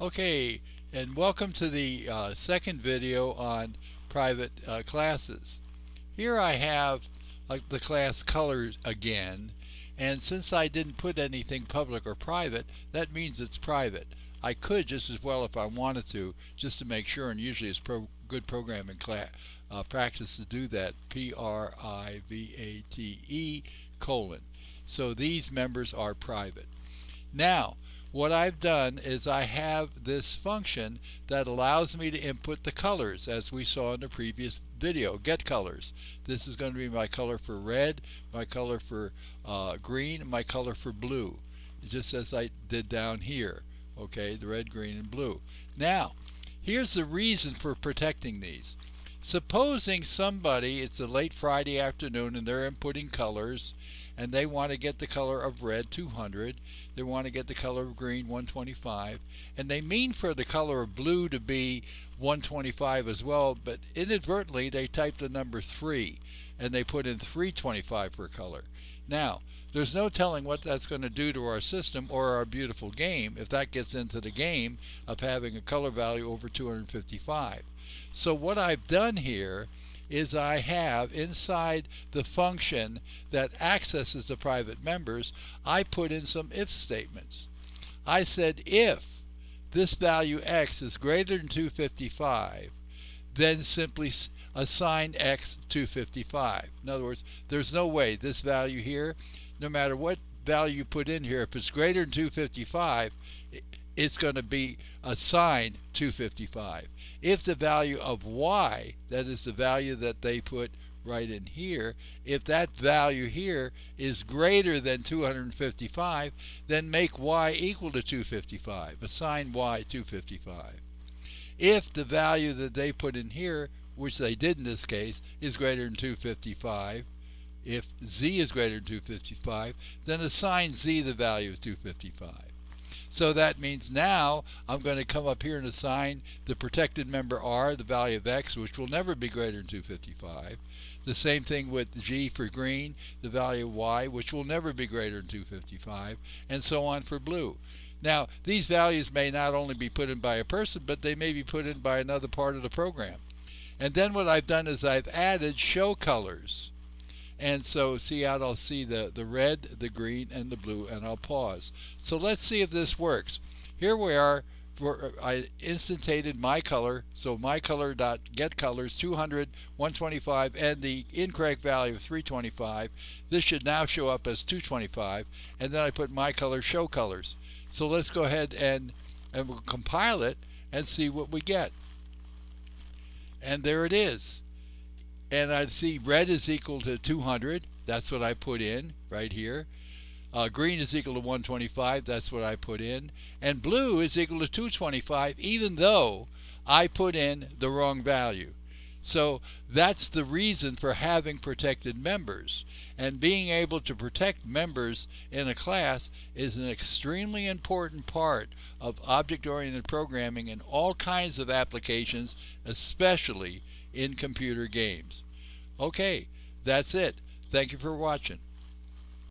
Okay, and welcome to the second video on private classes. Here I have the class colors again, and since I didn't put anything public or private, that means it's private. I could just as well, if I wanted to, just to make sure, and usually it's good programming practice to do that, private colon. So these members are private. Now, what I've done is I have this function that allows me to input the colors, as we saw in the previous video, get colors. This is going to be my color for red, my color for green, and my color for blue, just as I did down here. Okay, the red, green, and blue. Now, here's the reason for protecting these. Supposing somebody, it's a late Friday afternoon and they're inputting colors, and they want to get the color of red 200, they want to get the color of green 125, and they mean for the color of blue to be 125 as well, but inadvertently they type the number 3 and they put in 325 for color. Now, there's no telling what that's going to do to our system or our beautiful game if that gets into the game of having a color value over 255. So what I've done here is I have inside the function that accesses the private members, I put in some if statements. I said if this value x is greater than 255, then simply assign x 255. In other words, there's no way this value here, no matter what value you put in here, if it's greater than 255, it's going to be assigned 255. If the value of y, that is the value that they put right in here, if that value here is greater than 255, then make y equal to 255. Assign y 255. If the value that they put in here, which they did in this case, is greater than 255, if z is greater than 255, then assign z the value of 255. So that means now I'm going to come up here and assign the protected member R the value of x, which will never be greater than 255. The same thing with G for green, the value of y, which will never be greater than 255, and so on for blue. Now, these values may not only be put in by a person, but they may be put in by another part of the program. And then what I've done is I've added show colors. And so see out, I'll see the red, the green, and the blue, and I'll pause. So let's see if this works. Here we are. I instantated my color, so my color dot get colors 200, 125, and the incorrect value of 325. This should now show up as 225, and then I put my color show colors. So let's go ahead and we'll compile it and see what we get. And there it is. And I'd see red is equal to 200. That's what I put in right here. Green is equal to 125. That's what I put in. And blue is equal to 225, even though I put in the wrong value. So that's the reason for having protected members. And being able to protect members in a class is an extremely important part of object-oriented programming in all kinds of applications, especially in computer games. Okay, that's it. Thank you for watching.